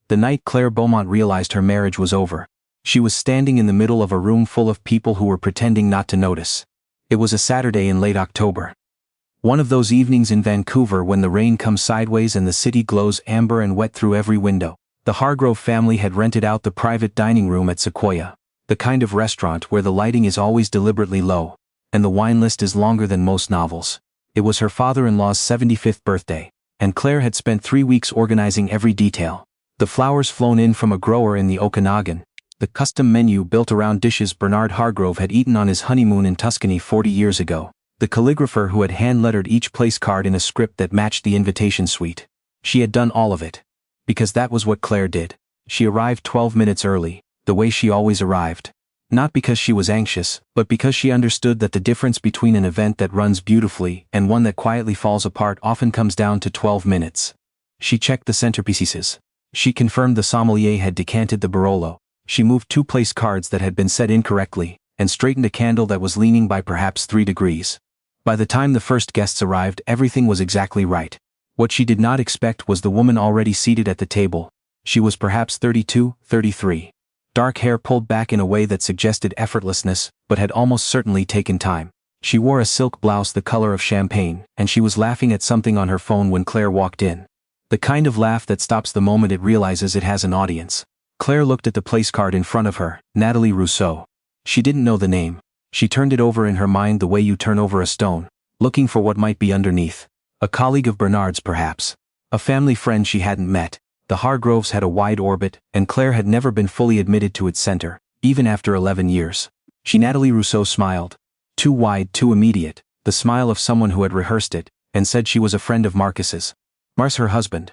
The night Claire Beaumont realized her marriage was over. She was standing in the middle of a room full of people who were pretending not to notice. It was a Saturday in late October. One of those evenings in Vancouver when the rain comes sideways and the city glows amber and wet through every window. The Hargrove family had rented out the private dining room at Sequoia, the kind of restaurant where the lighting is always deliberately low, and the wine list is longer than most novels. It was her father-in-law's 75th birthday, and Claire had spent 3 weeks organizing every detail. The flowers flown in from a grower in the Okanagan, the custom menu built around dishes Bernard Hargrove had eaten on his honeymoon in Tuscany 40 years ago, the calligrapher who had hand-lettered each place card in a script that matched the invitation suite. She had done all of it. Because that was what Claire did. She arrived 12 minutes early, the way she always arrived. Not because she was anxious, but because she understood that the difference between an event that runs beautifully and one that quietly falls apart often comes down to 12 minutes. She checked the centerpieces. She confirmed the sommelier had decanted the Barolo. She moved 2 place cards that had been set incorrectly, and straightened a candle that was leaning by perhaps 3 degrees. By the time the first guests arrived, everything was exactly right. What she did not expect was the woman already seated at the table. She was perhaps 32, 33. Dark hair pulled back in a way that suggested effortlessness, but had almost certainly taken time. She wore a silk blouse the color of champagne, and she was laughing at something on her phone when Claire walked in. The kind of laugh that stops the moment it realizes it has an audience. Claire looked at the place card in front of her, Natalie Rousseau. She didn't know the name. She turned it over in her mind the way you turn over a stone, looking for what might be underneath. A colleague of Bernard's perhaps. A family friend she hadn't met. The Hargroves had a wide orbit, and Claire had never been fully admitted to its center, even after 11 years. Natalie Rousseau smiled. Too wide, too immediate, the smile of someone who had rehearsed it, and said she was a friend of Marcus's. Mars her husband's.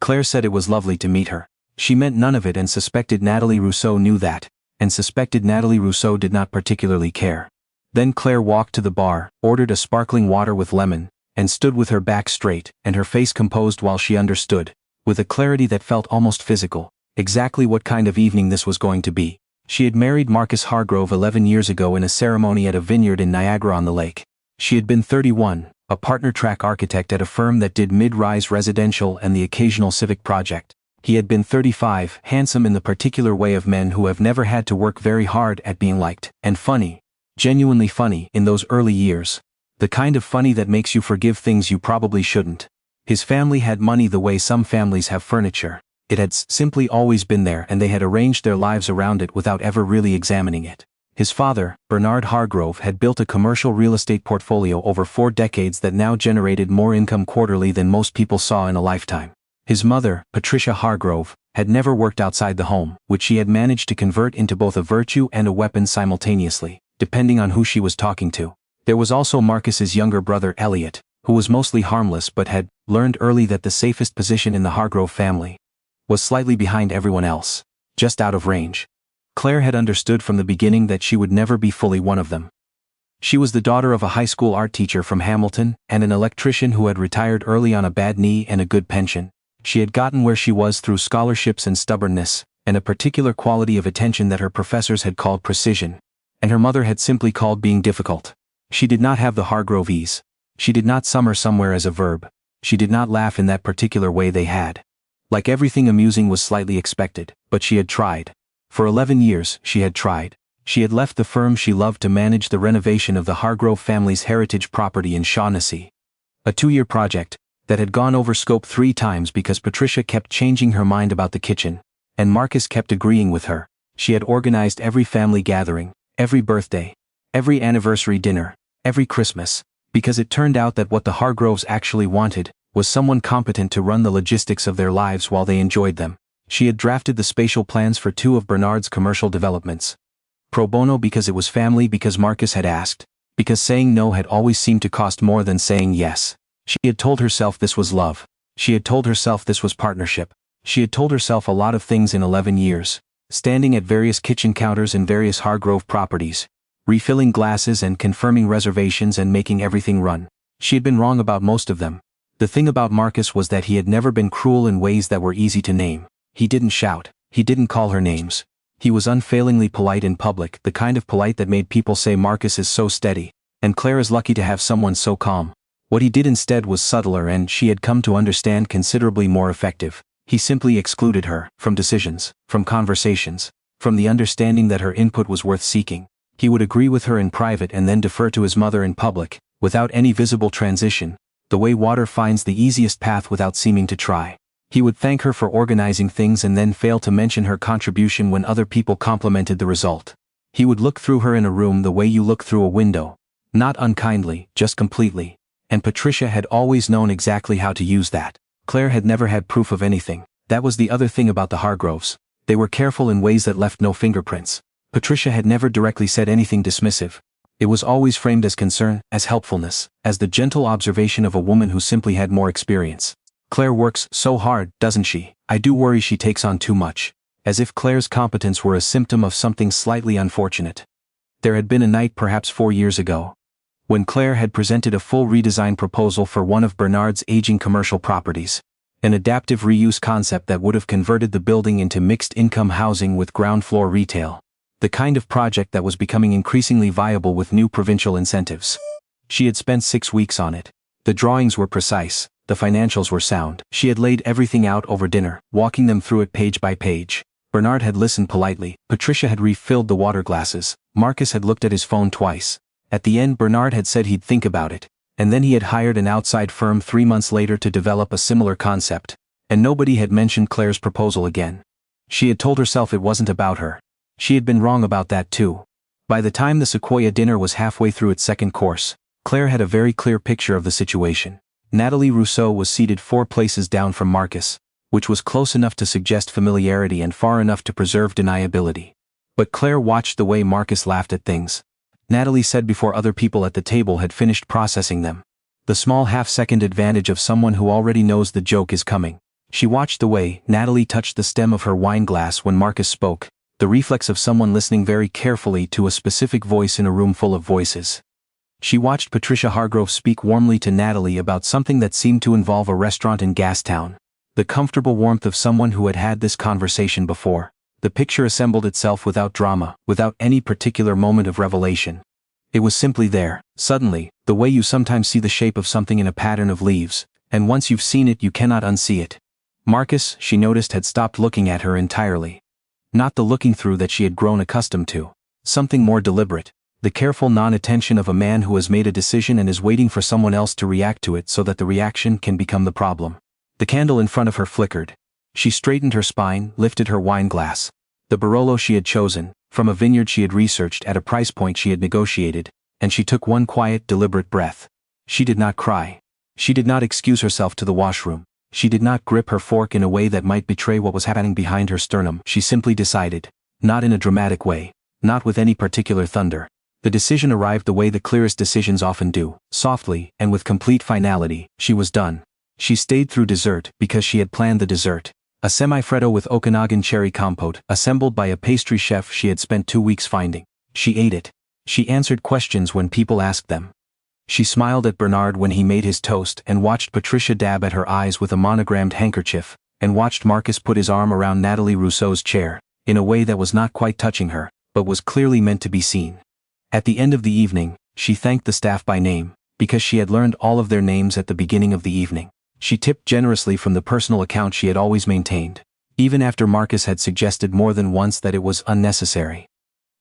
Claire said it was lovely to meet her. She meant none of it and suspected Natalie Rousseau knew that, and suspected Natalie Rousseau did not particularly care. Then Claire walked to the bar, ordered a sparkling water with lemon, and stood with her back straight and her face composed while she understood, with a clarity that felt almost physical, exactly what kind of evening this was going to be. She had married Marcus Hargrove 11 years ago in a ceremony at a vineyard in Niagara-on-the-Lake. She had been 31, a partner-track architect at a firm that did mid-rise residential and the occasional civic project. He had been 35, handsome in the particular way of men who have never had to work very hard at being liked, and funny, genuinely funny in those early years. The kind of funny that makes you forgive things you probably shouldn't. His family had money the way some families have furniture. It had simply always been there and they had arranged their lives around it without ever really examining it. His father, Bernard Hargrove, had built a commercial real estate portfolio over 4 decades that now generated more income quarterly than most people saw in a lifetime. His mother, Patricia Hargrove, had never worked outside the home, which she had managed to convert into both a virtue and a weapon simultaneously, depending on who she was talking to. There was also Marcus's younger brother Elliot, who was mostly harmless but had learned early that the safest position in the Hargrove family was slightly behind everyone else, just out of range. Claire had understood from the beginning that she would never be fully one of them. She was the daughter of a high school art teacher from Hamilton and an electrician who had retired early on a bad knee and a good pension. She had gotten where she was through scholarships and stubbornness, and a particular quality of attention that her professors had called precision, and her mother had simply called being difficult. She did not have the Hargrove ease. She did not summer somewhere as a verb. She did not laugh in that particular way they had. Like everything amusing was slightly expected, but she had tried. For 11 years, she had tried. She had left the firm she loved to manage the renovation of the Hargrove family's heritage property in Shaughnessy. A 2-year project that had gone over scope 3 times because Patricia kept changing her mind about the kitchen, and Marcus kept agreeing with her. She had organized every family gathering, every birthday, every anniversary dinner, every Christmas, because it turned out that what the Hargroves actually wanted was someone competent to run the logistics of their lives while they enjoyed them. She had drafted the spatial plans for 2 of Bernard's commercial developments. Pro bono because it was family, because Marcus had asked, because saying no had always seemed to cost more than saying yes. She had told herself this was love. She had told herself this was partnership. She had told herself a lot of things in 11 years, standing at various kitchen counters in various Hargrove properties, refilling glasses and confirming reservations and making everything run. She had been wrong about most of them. The thing about Marcus was that he had never been cruel in ways that were easy to name. He didn't shout. He didn't call her names. He was unfailingly polite in public, the kind of polite that made people say Marcus is so steady, and Claire is lucky to have someone so calm. What he did instead was subtler and, she had come to understand, considerably more effective. He simply excluded her from decisions, from conversations, from the understanding that her input was worth seeking. He would agree with her in private and then defer to his mother in public, without any visible transition, the way water finds the easiest path without seeming to try. He would thank her for organizing things and then fail to mention her contribution when other people complimented the result. He would look through her in a room the way you look through a window. Not unkindly, just completely. And Patricia had always known exactly how to use that. Claire had never had proof of anything. That was the other thing about the Hargroves. They were careful in ways that left no fingerprints. Patricia had never directly said anything dismissive. It was always framed as concern, as helpfulness, as the gentle observation of a woman who simply had more experience. Claire works so hard, doesn't she? I do worry she takes on too much. As if Claire's competence were a symptom of something slightly unfortunate. There had been a night perhaps 4 years ago, when Claire had presented a full redesign proposal for one of Bernard's aging commercial properties. An adaptive reuse concept that would have converted the building into mixed-income housing with ground-floor retail. The kind of project that was becoming increasingly viable with new provincial incentives. She had spent 6 weeks on it. The drawings were precise, the financials were sound. She had laid everything out over dinner, walking them through it page by page. Bernard had listened politely, Patricia had refilled the water glasses, Marcus had looked at his phone twice. At the end Bernard had said he'd think about it, and then he had hired an outside firm 3 months later to develop a similar concept, and nobody had mentioned Claire's proposal again. She had told herself it wasn't about her. She had been wrong about that too. By the time the Sequoia dinner was halfway through its second course, Claire had a very clear picture of the situation. Natalie Rousseau was seated 4 places down from Marcus, which was close enough to suggest familiarity and far enough to preserve deniability. But Claire watched the way Marcus laughed at things. Natalie said before other people at the table had finished processing them. The small half-second advantage of someone who already knows the joke is coming. She watched the way Natalie touched the stem of her wine glass when Marcus spoke, the reflex of someone listening very carefully to a specific voice in a room full of voices. She watched Patricia Hargrove speak warmly to Natalie about something that seemed to involve a restaurant in Gastown. The comfortable warmth of someone who had had this conversation before. The picture assembled itself without drama, without any particular moment of revelation. It was simply there, suddenly, the way you sometimes see the shape of something in a pattern of leaves, and once you've seen it you cannot unsee it. Marcus, she noticed, had stopped looking at her entirely. Not the looking through that she had grown accustomed to. Something more deliberate. The careful non-attention of a man who has made a decision and is waiting for someone else to react to it so that the reaction can become the problem. The candle in front of her flickered. She straightened her spine, lifted her wine glass. The Barolo she had chosen, from a vineyard she had researched at a price point she had negotiated, and she took one quiet, deliberate breath. She did not cry. She did not excuse herself to the washroom. She did not grip her fork in a way that might betray what was happening behind her sternum. She simply decided. Not in a dramatic way. Not with any particular thunder. The decision arrived the way the clearest decisions often do, softly, and with complete finality. She was done. She stayed through dessert because she had planned the dessert. A semi-freddo with Okanagan cherry compote, assembled by a pastry chef she had spent 2 weeks finding. She ate it. She answered questions when people asked them. She smiled at Bernard when he made his toast and watched Patricia dab at her eyes with a monogrammed handkerchief, and watched Marcus put his arm around Natalie Rousseau's chair, in a way that was not quite touching her, but was clearly meant to be seen. At the end of the evening, she thanked the staff by name, because she had learned all of their names at the beginning of the evening. She tipped generously from the personal account she had always maintained, even after Marcus had suggested more than once that it was unnecessary.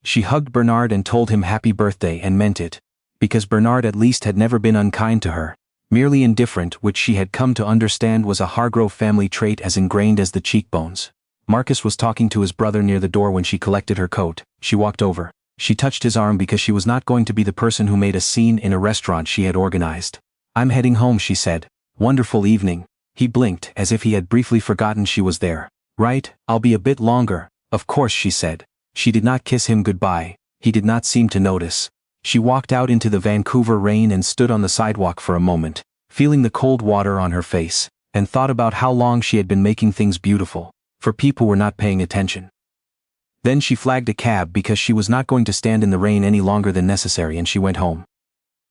She hugged Bernard and told him happy birthday and meant it, because Bernard at least had never been unkind to her, merely indifferent, which she had come to understand was a Hargrove family trait as ingrained as the cheekbones. Marcus was talking to his brother near the door when she collected her coat. She walked over. She touched his arm because she was not going to be the person who made a scene in a restaurant she had organized. "I'm heading home," she said. "Wonderful evening." He blinked as if he had briefly forgotten she was there. "Right, I'll be a bit longer." "Of course," she said. She did not kiss him goodbye. He did not seem to notice. She walked out into the Vancouver rain and stood on the sidewalk for a moment, feeling the cold water on her face, and thought about how long she had been making things beautiful, for people were not paying attention. Then she flagged a cab because she was not going to stand in the rain any longer than necessary, and she went home.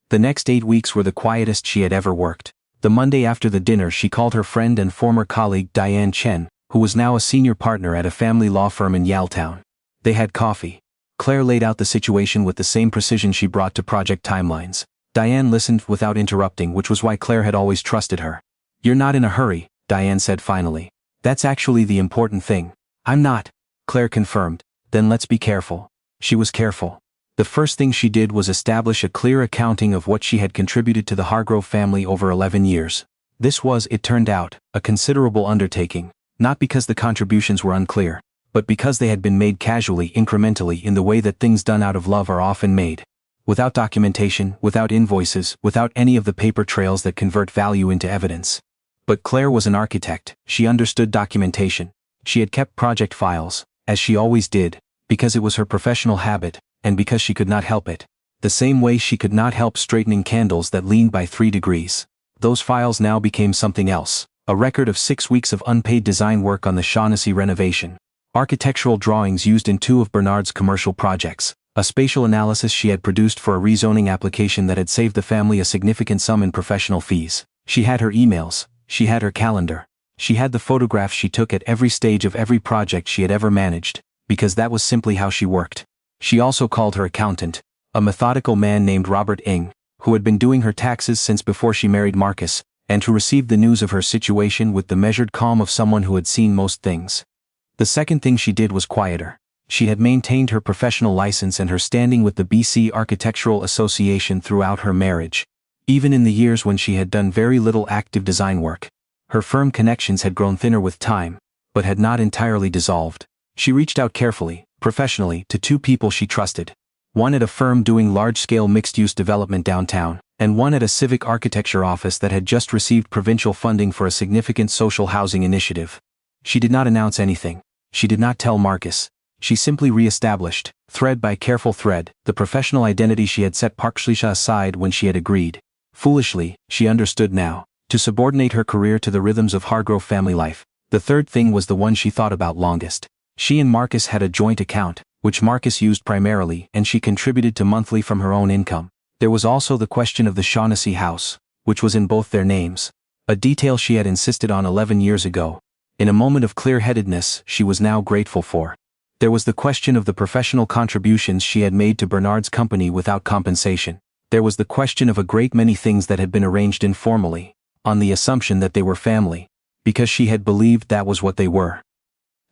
The next 8 weeks were the quietest she had ever worked. The Monday after the dinner she called her friend and former colleague Diane Chen, who was now a senior partner at a family law firm in Yaletown. They had coffee. Claire laid out the situation with the same precision she brought to project timelines. Diane listened without interrupting, which was why Claire had always trusted her. "You're not in a hurry," Diane said finally. That's actually the important thing. I'm not, Claire confirmed. Then let's be careful. She was careful. The first thing she did was establish a clear accounting of what she had contributed to the Hargrove family over 11 years. This was, it turned out, a considerable undertaking, not because the contributions were unclear, but because they had been made casually, incrementally, in the way that things done out of love are often made. Without documentation, without invoices, without any of the paper trails that convert value into evidence. But Claire was an architect. She understood documentation. She had kept project files, as she always did, because it was her professional habit, and because she could not help it. The same way she could not help straightening candles that leaned by 3 degrees. Those files now became something else, a record of 6 weeks of unpaid design work on the Shaughnessy renovation. Architectural drawings used in 2 of Bernard's commercial projects. A spatial analysis she had produced for a rezoning application that had saved the family a significant sum in professional fees. She had her emails. She had her calendar. She had the photographs she took at every stage of every project she had ever managed, because that was simply how she worked. She also called her accountant, a methodical man named Robert Ng, who had been doing her taxes since before she married Marcus, and who received the news of her situation with the measured calm of someone who had seen most things. The second thing she did was quieter. She had maintained her professional license and her standing with the BC Architectural Association throughout her marriage. Even in the years when she had done very little active design work, her firm connections had grown thinner with time, but had not entirely dissolved. She reached out carefully, professionally, to 2 people she trusted. One at a firm doing large-scale mixed-use development downtown, and one at a civic architecture office that had just received provincial funding for a significant social housing initiative. She did not announce anything. She did not tell Marcus. She simply re-established, thread by careful thread, the professional identity she had set partially aside when she had agreed. Foolishly, she understood now, to subordinate her career to the rhythms of Hargrove family life. The third thing was the one she thought about longest. She and Marcus had a joint account, which Marcus used primarily, and she contributed to monthly from her own income. There was also the question of the Shaughnessy house, which was in both their names. A detail she had insisted on 11 years ago. In a moment of clear-headedness she was now grateful for. There was the question of the professional contributions she had made to Bernard's company without compensation. There was the question of a great many things that had been arranged informally, on the assumption that they were family, because she had believed that was what they were.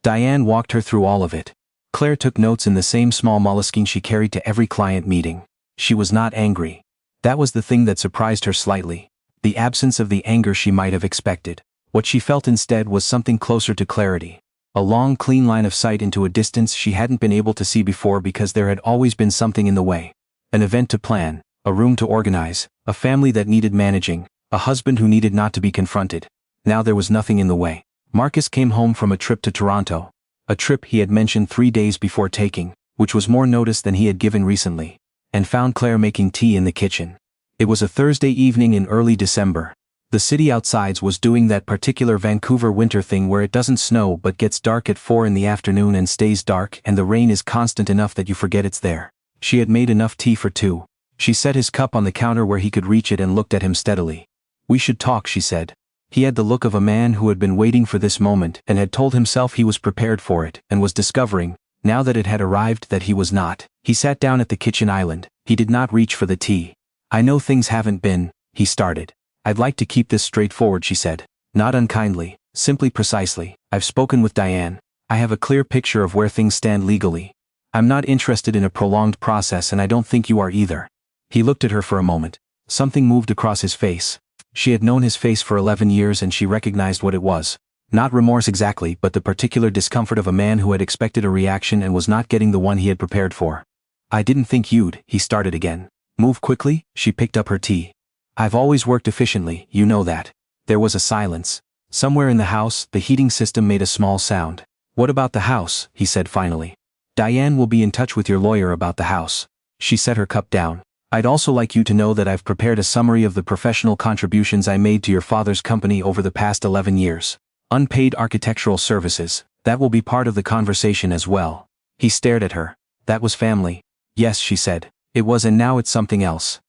Diane walked her through all of it. Claire took notes in the same small moleskine she carried to every client meeting. She was not angry. That was the thing that surprised her slightly. The absence of the anger she might have expected. What she felt instead was something closer to clarity. A long, clean line of sight into a distance she hadn't been able to see before because there had always been something in the way. An event to plan, a room to organize, a family that needed managing, a husband who needed not to be confronted. Now there was nothing in the way. Marcus came home from a trip to Toronto. A trip he had mentioned 3 days before taking, which was more notice than he had given recently, and found Claire making tea in the kitchen. It was a Thursday evening in early December. The city outside was doing that particular Vancouver winter thing where it doesn't snow but gets dark at 4 in the afternoon and stays dark, and the rain is constant enough that you forget it's there. She had made enough tea for 2. She set his cup on the counter where he could reach it and looked at him steadily. "We should talk," she said. He had the look of a man who had been waiting for this moment and had told himself he was prepared for it and was discovering, now that it had arrived, that he was not. He sat down at the kitchen island. He did not reach for the tea. "I know things haven't been," he started. "I'd like to keep this straightforward," she said. Not unkindly, simply precisely. "I've spoken with Diane. I have a clear picture of where things stand legally. I'm not interested in a prolonged process, and I don't think you are either." He looked at her for a moment. Something moved across his face. She had known his face for 11 years and she recognized what it was. Not remorse exactly, but the particular discomfort of a man who had expected a reaction and was not getting the one he had prepared for. "I didn't think you'd," he started again. "Move quickly?" She picked up her tea. "I've always worked efficiently, you know that." There was a silence. Somewhere in the house, the heating system made a small sound. "What about the house?" he said finally. "Diane will be in touch with your lawyer about the house." She set her cup down. "I'd also like you to know that I've prepared a summary of the professional contributions I made to your father's company over the past 11 years. Unpaid architectural services, that will be part of the conversation as well." He stared at her. "That was family." "Yes," she said. "It was, and now it's something else."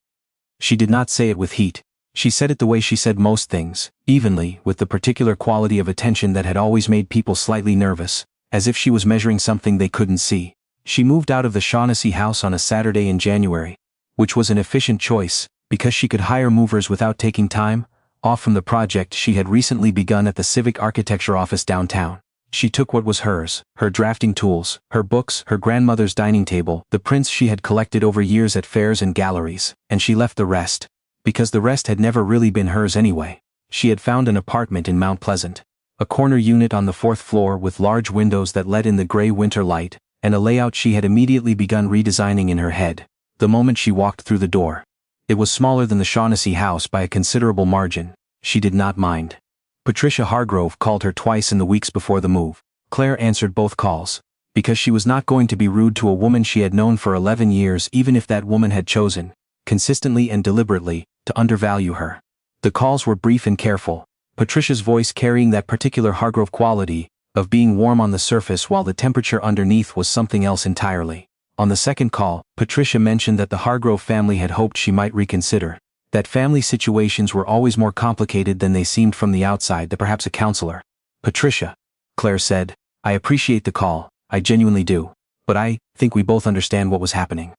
She did not say it with heat. She said it the way she said most things, evenly, with the particular quality of attention that had always made people slightly nervous, as if she was measuring something they couldn't see. She moved out of the Shaughnessy house on a Saturday in January, which was an efficient choice, because she could hire movers without taking time, off from the project she had recently begun at the Civic Architecture office downtown. She took what was hers, her drafting tools, her books, her grandmother's dining table, the prints she had collected over years at fairs and galleries, and she left the rest. Because the rest had never really been hers anyway. She had found an apartment in Mount Pleasant. A corner unit on the 4th floor with large windows that let in the gray winter light, and a layout she had immediately begun redesigning in her head, the moment she walked through the door. It was smaller than the Shaughnessy house by a considerable margin. She did not mind. Patricia Hargrove called her twice in the weeks before the move. Claire answered both calls, because she was not going to be rude to a woman she had known for 11 years even if that woman had chosen, consistently and deliberately, to undervalue her. The calls were brief and careful, Patricia's voice carrying that particular Hargrove quality, of being warm on the surface while the temperature underneath was something else entirely. On the second call, Patricia mentioned that the Hargrove family had hoped she might reconsider, that family situations were always more complicated than they seemed from the outside, that perhaps a counselor. Patricia, Claire said, I appreciate the call, I genuinely do, but I think we both understand what was happening.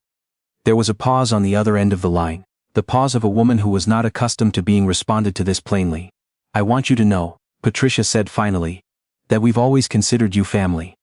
There was a pause on the other end of the line, the pause of a woman who was not accustomed to being responded to this plainly. I want you to know, Patricia said finally, that we've always considered you family.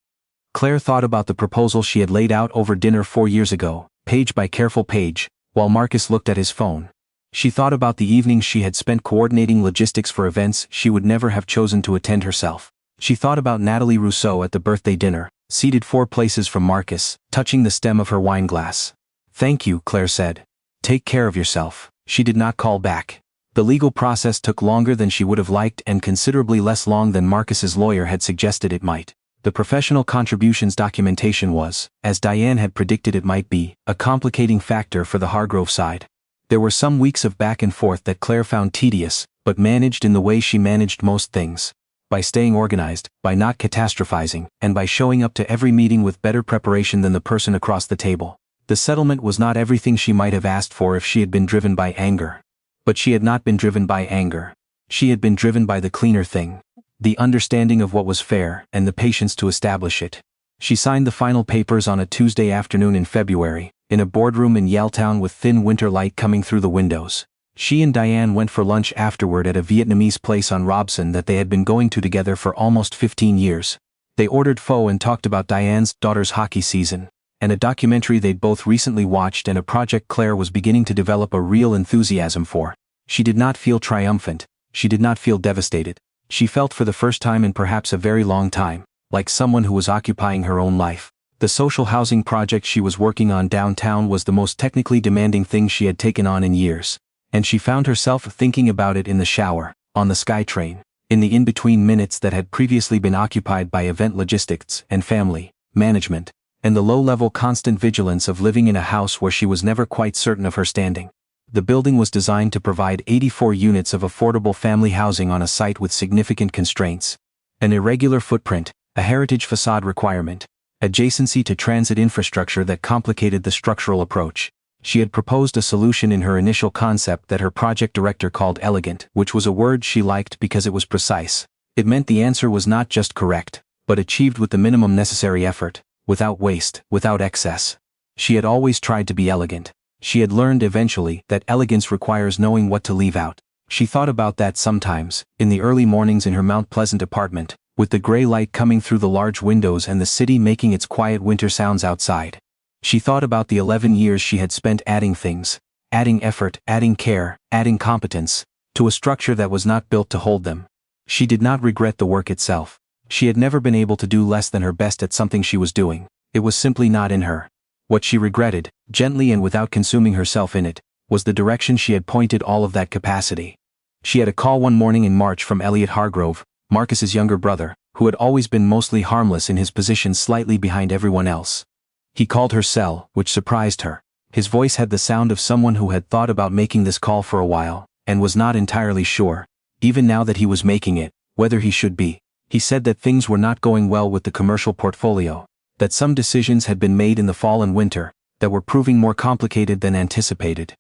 Claire thought about the proposal she had laid out over dinner 4 years ago, page by careful page, while Marcus looked at his phone. She thought about the evenings she had spent coordinating logistics for events she would never have chosen to attend herself. She thought about Natalie Rousseau at the birthday dinner, seated 4 places from Marcus, touching the stem of her wine glass. Thank you, Claire said. Take care of yourself. She did not call back. The legal process took longer than she would have liked and considerably less long than Marcus's lawyer had suggested it might. The professional contributions documentation was, as Diane had predicted it might be, a complicating factor for the Hargrove side. There were some weeks of back and forth that Claire found tedious, but managed in the way she managed most things. By staying organized, by not catastrophizing, and by showing up to every meeting with better preparation than the person across the table. The settlement was not everything she might have asked for if she had been driven by anger. But she had not been driven by anger. She had been driven by the cleaner thing. The understanding of what was fair and the patience to establish it. She signed the final papers on a Tuesday afternoon in February, in a boardroom in Yaletown with thin winter light coming through the windows. She and Diane went for lunch afterward at a Vietnamese place on Robson that they had been going to together for almost 15 years. They ordered pho and talked about Diane's daughter's hockey season, and a documentary they'd both recently watched and a project Claire was beginning to develop a real enthusiasm for. She did not feel triumphant, she did not feel devastated. She felt for the first time in perhaps a very long time, like someone who was occupying her own life. The social housing project she was working on downtown was the most technically demanding thing she had taken on in years, and she found herself thinking about it in the shower, on the SkyTrain, in the in-between minutes that had previously been occupied by event logistics and family management, and the low-level constant vigilance of living in a house where she was never quite certain of her standing. The building was designed to provide 84 units of affordable family housing on a site with significant constraints. An irregular footprint, a heritage facade requirement, adjacency to transit infrastructure that complicated the structural approach. She had proposed a solution in her initial concept that her project director called elegant, which was a word she liked because it was precise. It meant the answer was not just correct, but achieved with the minimum necessary effort, without waste, without excess. She had always tried to be elegant. She had learned eventually that elegance requires knowing what to leave out. She thought about that sometimes, in the early mornings in her Mount Pleasant apartment, with the gray light coming through the large windows and the city making its quiet winter sounds outside. She thought about the 11 years she had spent adding things, adding effort, adding care, adding competence, to a structure that was not built to hold them. She did not regret the work itself. She had never been able to do less than her best at something she was doing. It was simply not in her. What she regretted, gently and without consuming herself in it, was the direction she had pointed all of that capacity. She had a call one morning in March from Elliot Hargrove, Marcus's younger brother, who had always been mostly harmless in his position slightly behind everyone else. He called her cell, which surprised her. His voice had the sound of someone who had thought about making this call for a while, and was not entirely sure, even now that he was making it, whether he should be. He said that things were not going well with the commercial portfolio, that some decisions had been made in the fall and winter, that were proving more complicated than anticipated.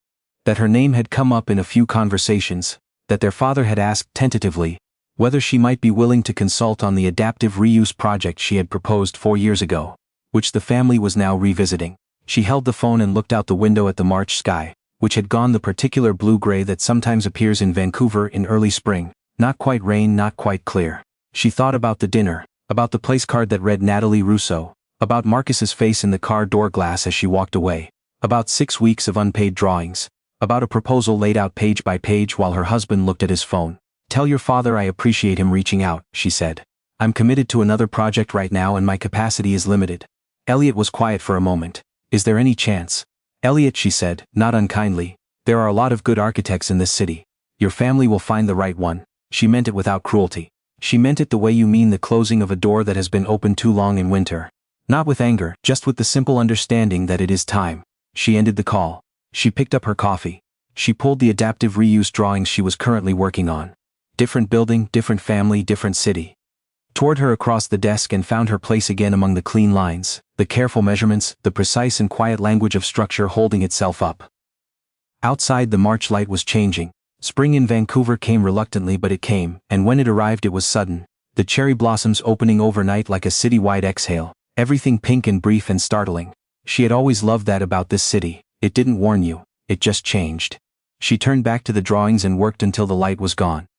That her name had come up in a few conversations, that their father had asked tentatively whether she might be willing to consult on the adaptive reuse project she had proposed 4 years ago, which the family was now revisiting. She held the phone and looked out the window at the March sky, which had gone the particular blue-gray that sometimes appears in Vancouver in early spring, not quite rain, not quite clear. She thought about the dinner, about the place card that read Natalie Rousseau, about Marcus's face in the car door glass as she walked away, about 6 weeks of unpaid drawings, about a proposal laid out page by page while her husband looked at his phone. "Tell your father I appreciate him reaching out," she said. "I'm committed to another project right now and my capacity is limited." Elliot was quiet for a moment. "Is there any chance?" "Elliot," she said, not unkindly, "there are a lot of good architects in this city. Your family will find the right one." She meant it without cruelty. She meant it the way you mean the closing of a door that has been open too long in winter. Not with anger, just with the simple understanding that it is time. She ended the call. She picked up her coffee. She pulled the adaptive reuse drawings she was currently working on. Different building, different family, different city. Toward her across the desk and found her place again among the clean lines, the careful measurements, the precise and quiet language of structure holding itself up. Outside the March light was changing. Spring in Vancouver came reluctantly, but it came, and when it arrived it was sudden. The cherry blossoms opening overnight like a city-wide exhale, everything pink and brief and startling. She had always loved that about this city. It didn't warn you, it just changed. She turned back to the drawings and worked until the light was gone.